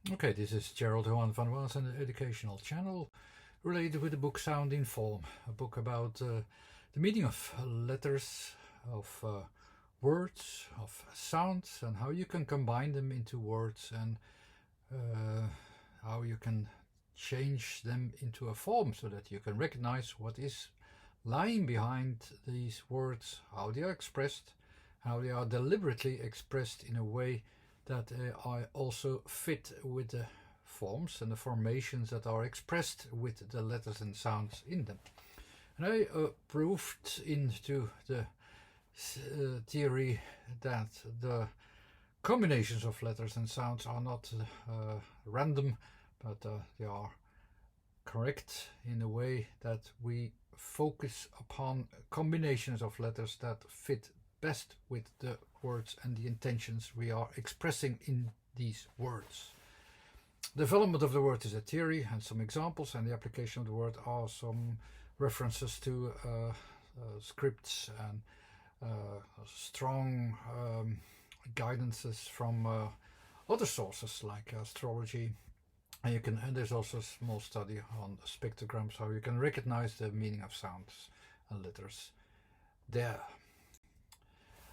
Okay, this is Gerald Johan van Waas, an educational channel related with the book Sound in Form, a book about the meaning of letters, of words, of sounds, and how you can combine them into words, and uh, how you can change them into a form so that you can recognize what is lying behind these words, how they are expressed, how they are deliberately expressed in a way that I also fit with the forms and the formations that are expressed with the letters and sounds in them. And I proved into the theory that the combinations of letters and sounds are not random, but they are correct in a way that we focus upon combinations of letters that fit best with the words and the intentions we are expressing in these words. Development of the word is a theory, and some examples, and the application of the word are some references to scripts and strong guidances from other sources like astrology. And there's also a small study on spectrograms, how you can recognize the meaning of sounds and letters there.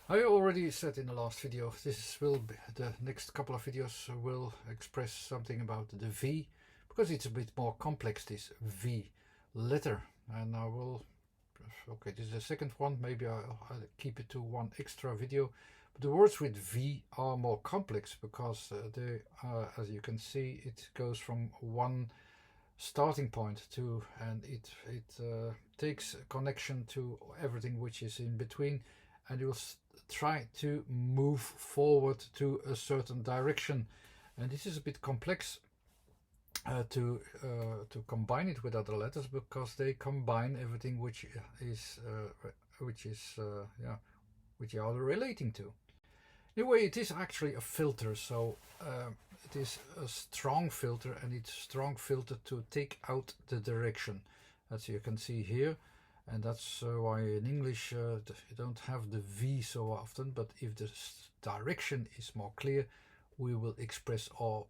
I already said in the last video, the next couple of videos will express something about the V, because it's a bit more complex, this V letter. And I will, okay, this is the second one, maybe I'll keep it to one extra video. But the words with V are more complex because as you can see, it goes from one starting point to, and it takes a connection to everything which is in between, and it will try to move forward to a certain direction. And this is a bit complex to combine it with other letters, because they combine everything which you are relating to. In a way, it is actually a filter, so it is a strong filter, and it's a strong filter to take out the direction, as you can see here. And that's why in English you don't have the V so often, but if the direction is more clear, we will express or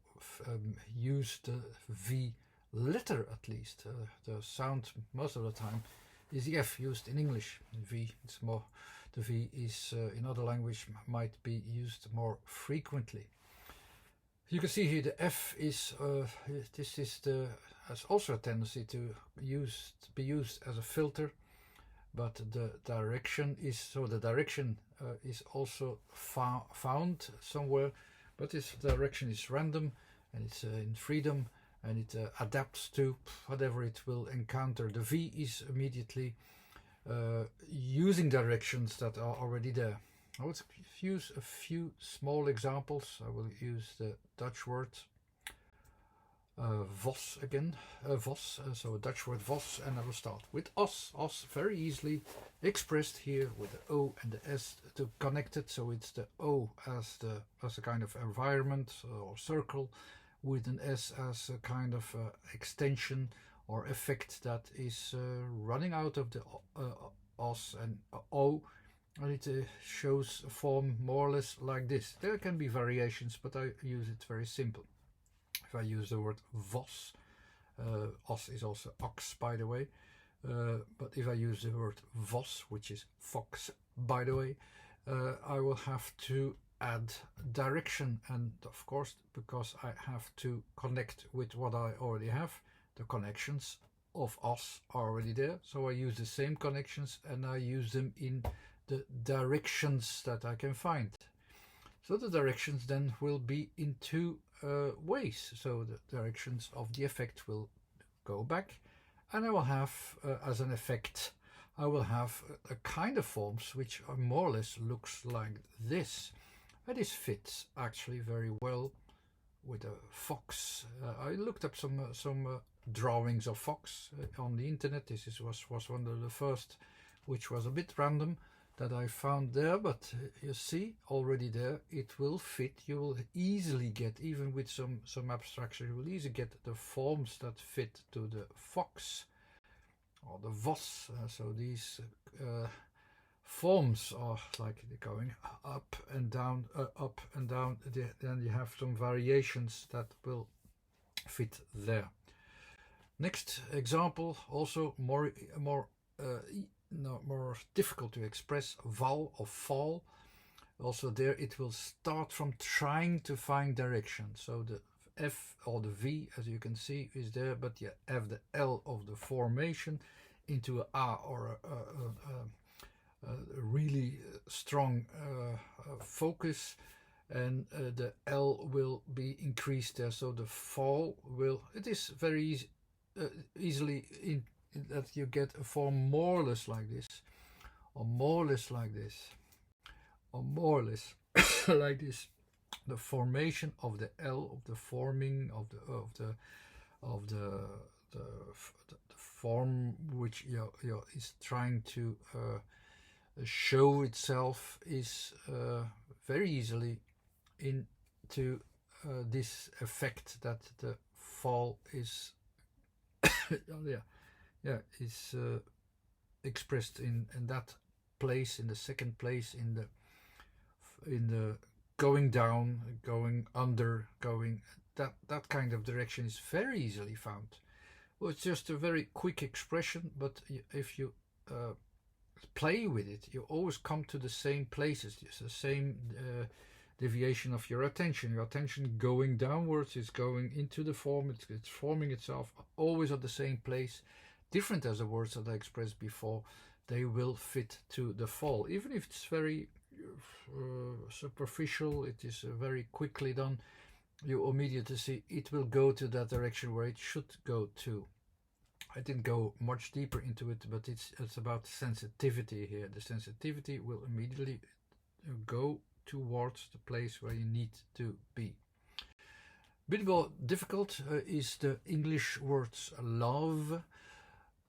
use the V letter at least. The sound most of the time is the F used in English. V, it's more, the V is in other language might be used more frequently. You can see here the F is has also a tendency to be used as a filter, but the direction is also found somewhere, but this direction is random, and it's in freedom, and it adapts to whatever it will encounter. The V is immediately using directions that are already there. I will use a few small examples. I will use the Dutch word vos again, vos, so a Dutch word vos, and I will start with os. Os, very easily expressed here with the O and the S to connect it, so it's the O as a kind of environment or circle, with an S as a kind of extension or effect that is running out of the os, and O, and it shows a form more or less like this. There can be variations, but I use it very simple. If I use the word vos, os is also ox, by the way, but if I use the word vos, which is fox, by the way, I will have to add direction, and of course, because I have to connect with what I already have, the connections of os are already there, so I use the same connections, and I use them in the directions that I can find. So the directions then will be in two ways. So the directions of the effect will go back, and I will have as an effect, I will have a kind of forms which are more or less looks like this. And this fits actually very well with a fox. I looked up some drawings of fox on the internet. This was one of the first, which was a bit random, that I found there, but you see already there, it will fit. You will easily get, even with some abstraction, you will easily get the forms that fit to the fox or the vos. So these forms are like going up and down, up and down. Then you have some variations that will fit there. Next example, also more difficult to express, val or fall. Also there it will start from trying to find direction. So the F or the V, as you can see, is there, but you have the L of the formation into a or a really strong focus, and the L will be increased there. So the fall will, it is very easily in that you get a form more or less like this, or more or less like this, or more or less like this. The formation of the L, of the forming of the form which is trying to show itself is very easily into this effect that the fall is is expressed in that place, in the second place, in the going down, going under, going, that kind of direction is very easily found. Well, it's just a very quick expression, but if you play with it, you always come to the same places. It's the same deviation of your attention. Your attention going downwards is going into the form. It's forming itself always at the same place. Different as the words that I expressed before, they will fit to the fall. Even if it's very superficial, it is very quickly done, you immediately see it will go to that direction where it should go to. I didn't go much deeper into it, but it's about sensitivity here. The sensitivity will immediately go towards the place where you need to be. A bit more difficult is the English words love,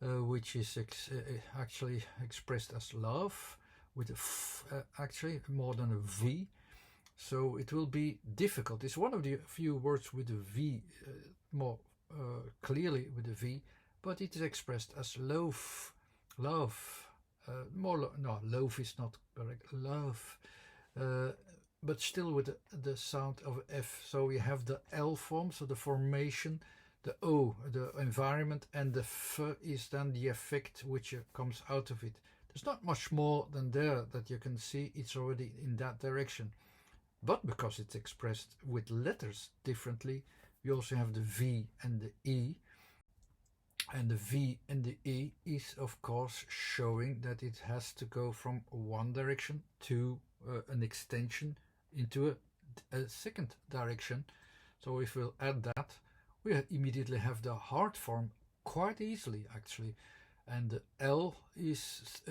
which is actually expressed as love, with a f, actually more than a V. So it will be difficult. It's one of the few words with a V, more clearly with a V, but it is expressed as loaf, love. No, loaf is not correct. Love, but still with the sound of F. So we have the L form, so the formation, the O, the environment, and the F is then the effect which comes out of it. There's not much more than there that you can see. It's already in that direction. But because it's expressed with letters differently, we also have the V and the E. And the V and the E is of course showing that it has to go from one direction to an extension into a second direction. So if we'll add that, we immediately have the hard form quite easily actually. And the L is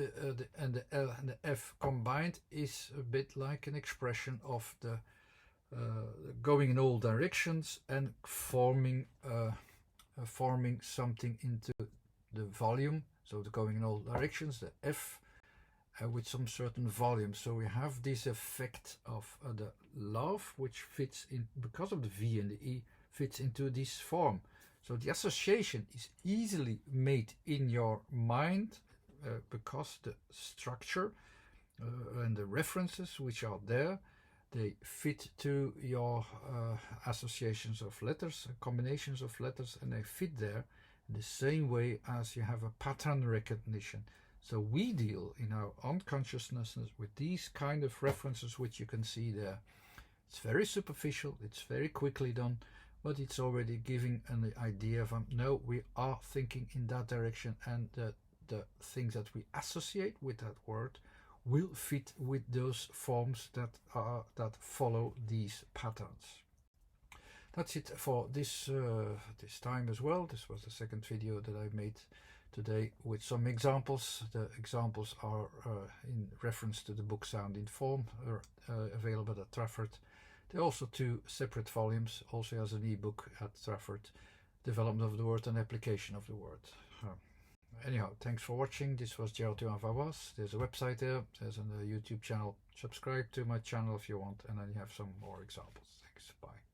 and the L and the F combined is a bit like an expression of the going in all directions and forming something into the volume. So the going in all directions, the F with some certain volume. So we have this effect of the love, which fits in because of the V and the E, fits into this form. So the association is easily made in your mind because the structure and the references which are there, they fit to your associations of letters, combinations of letters, and they fit there in the same way as you have a pattern recognition. So we deal in our unconsciousness with these kind of references which you can see there. It's very superficial, it's very quickly done, but it's already giving an idea of no, we are thinking in that direction, and the things that we associate with that word will fit with those forms that follow these patterns. That's it for this time as well. This was the second video that I made today with some examples. The examples are in reference to the book Sound in Form, available at Trafford. There are also two separate volumes, also as an ebook at Trafford, Development of the Word and Application of the Word. Anyhow, thanks for watching. This was Gerald-Johan van Was. There's a website there, there's a YouTube channel. Subscribe to my channel if you want, and then you have some more examples. Thanks, bye.